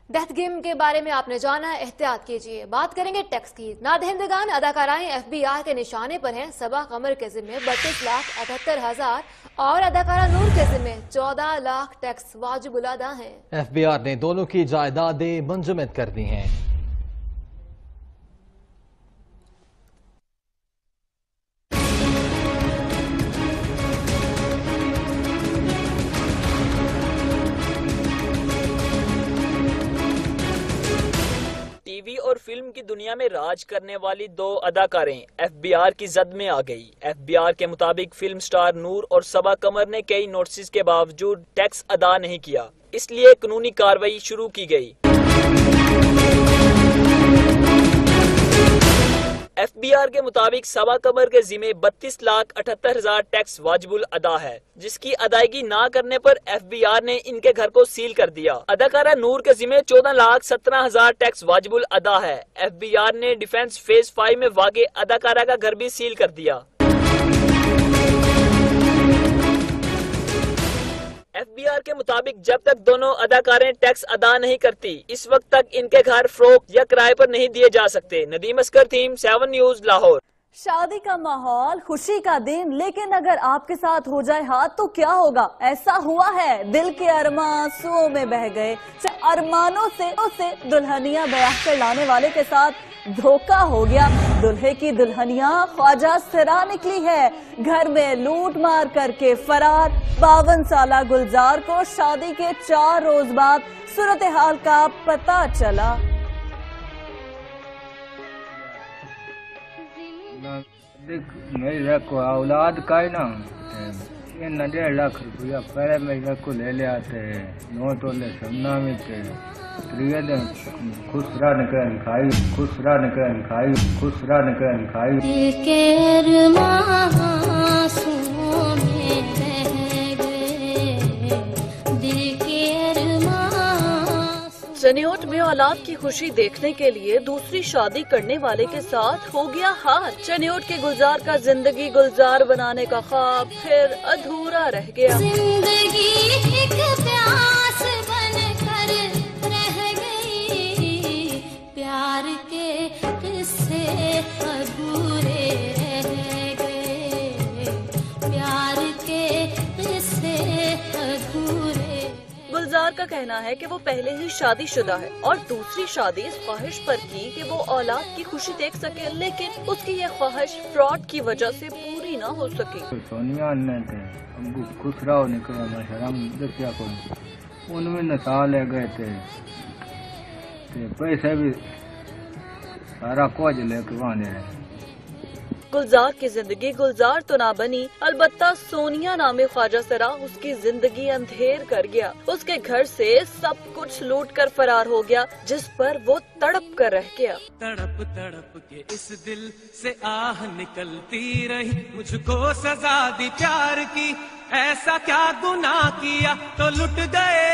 Death game के बारे में आपने जाना, एहतियात कीजिए। बात करेंगे टैक्स की। नादहिंदगान अदाकाराएं FBI के निशाने पर हैं। सबा कमर के जिम्मे 32,78,000 और अदाकारा नूर के जिम्मे 14 लाख टैक्स वाजिब अदा हैं। FBI ने दोनों की जायदादें मुंजमद कर दी हैं। टीवी और फिल्म की दुनिया में राज करने वाली दो अदाकारें FBI की जद में आ गई। FBI के मुताबिक फिल्म स्टार नूर और सबा कमर ने कई नोटिस के बावजूद टैक्स अदा नहीं किया, इसलिए कानूनी कार्रवाई शुरू की गई। FBI के मुताबिक सबा कमर के जिम्मे 32,78,000 टैक्स वाजिबुल अदा है, जिसकी अदायगी ना करने पर FBI ने इनके घर को सील कर दिया। अदाकारा नूर के जिम्मे 14,17,000 टैक्स वाजिबुल अदा है। FBI ने डिफेंस फेज 5 में वाक़े अदाकारा का घर भी सील कर दिया। FBI के मुताबिक जब तक दोनों अदाकारें टैक्स अदा नहीं करती, इस वक्त तक इनके घर फरोख्त या किराए पर नहीं दिए जा सकते। Nadeem Oscar theme 7 news Lahore. शादी का माहौल, खुशी का दिन, लेकिन अगर आपके साथ हो जाए हाथ तो क्या होगा? ऐसा हुआ है, दिल के अरमां आंसुओं में बह गए। अरमानों से दुल्हनिया ब्याह कर लाने वाले के साथ धोखा हो गया। दुल्हे की दुल्हनिया ख्वाजा सिरा निकली है, घर में लूट मार करके फरार। 52 साला गुलजार को शादी के 4 रोज बाद सूरत हाल का पता चला। मेरे को औलाद का है ना, ये 1.5 लाख रुपया पहले मेरे को ले ले आते हैं। 9 तोले सोना में थे। खुश रह निकल खाई, खुश रह निकल खाई, खुश रह निकल खाई। चनियोट में औलाद की खुशी देखने के लिए दूसरी शादी करने वाले के साथ हो गया हाथ। चनियोट के गुलजार का जिंदगी गुलजार बनाने का ख्वाब फिर अधूरा रह गया। जिंदगी एक प्यास बनकर रह गई, प्यार के किस्से अधूरे रह गए, प्यार के किस्से अधूरे। गुलजार का कहना है कि वो पहले ही शादीशुदा है और दूसरी शादी इस ख्वाहिश पर की कि वो औलाद की खुशी देख सके, लेकिन उसकी ये ख्वाहिश फ्रॉड की वजह से पूरी न हो सकी। सोनिया ने खुश रहो निकला शर्म देखिया को उनमें नशा ले गए थे, पैसे भी सारा कुछ लेके वहाँ रहे। गुलजार की जिंदगी गुलजार तो ना बनी, अलबत्ता सोनिया नामे ख्वाजा सरा उसकी जिंदगी अंधेर कर गया। उसके घर से सब कुछ लूट कर फरार हो गया, जिस पर वो तड़प कर रह गया। तड़प तड़प के इस दिल से आह निकलती रही, मुझको सजा दी प्यार की, ऐसा क्या गुनाह किया तो लुट गए।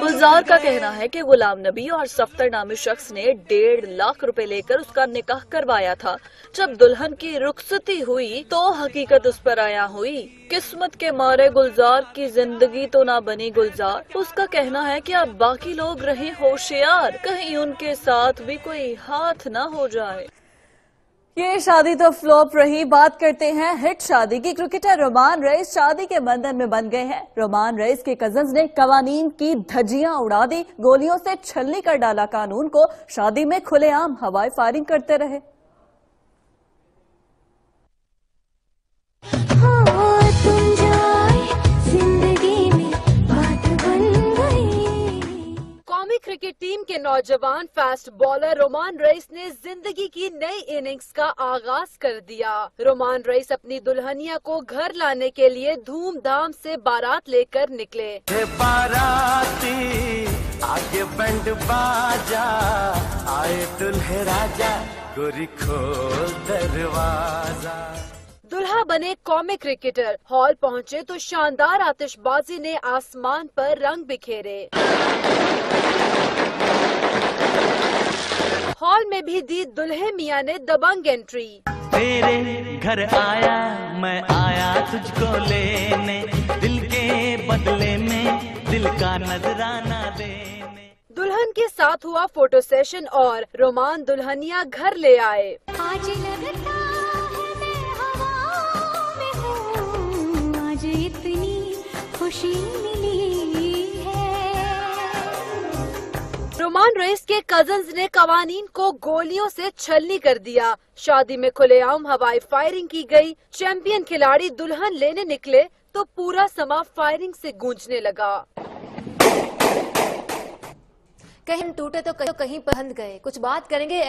गुलजार का कहना है कि गुलाम नबी और सफ्तर नामी शख्स ने 1.5 लाख रुपए लेकर उसका निकाह करवाया था। जब दुल्हन की रुखसती हुई तो हकीकत उस पर आया हुई। किस्मत के मारे गुलजार की जिंदगी तो ना बनी गुलजार। उसका कहना है कि अब बाकी लोग रहे होशियार, कहीं उनके साथ भी कोई हाथ ना हो जाए। ये शादी तो फ्लॉप रही। बात करते हैं हिट शादी की। क्रिकेटर रोमान रईस शादी के बंधन में बन गए हैं। रोमान रईस के कजन्स ने कवानीन की धज्जियां उड़ा दी, गोलियों से छलनी कर डाला कानून को, शादी में खुलेआम हवाई फायरिंग करते रहे। कौमी क्रिकेट टीम के नौजवान फास्ट बॉलर रोमान रईस ने जिंदगी की नई इनिंग्स का आगाज कर दिया। रोमान रईस अपनी दुल्हनिया को घर लाने के लिए धूमधाम से बारात लेकर निकले। बाराती आगे बैंड बाजा, आए दुल्हे राजा, गोरी खोल दरवाजा। दुल्हा बने कौमी क्रिकेटर, हॉल पहुंचे तो शानदार आतिशबाजी ने आसमान पर रंग बिखेरे। हॉल में भी दी दुल्हे मियां ने दबंग एंट्री। तेरे घर आया मैं आया तुझको लेने, दिल के बदले में दिल का नजराना देने। दुल्हन के साथ हुआ फोटो सेशन और रोमान दुल्हनिया घर ले आए। आज लगता है मैं हवाओं में हूँ, आज इतनी खुशी मिली है। रोमान रईस के कजन्स ने कवानीन को गोलियों से छलनी कर दिया। शादी में खुलेआम हवाई फायरिंग की गई। चैंपियन खिलाड़ी दुल्हन लेने निकले तो पूरा समा फायरिंग से गूंजने लगा। कहीं टूटे तो कहीं बंध गए। कुछ बात करेंगे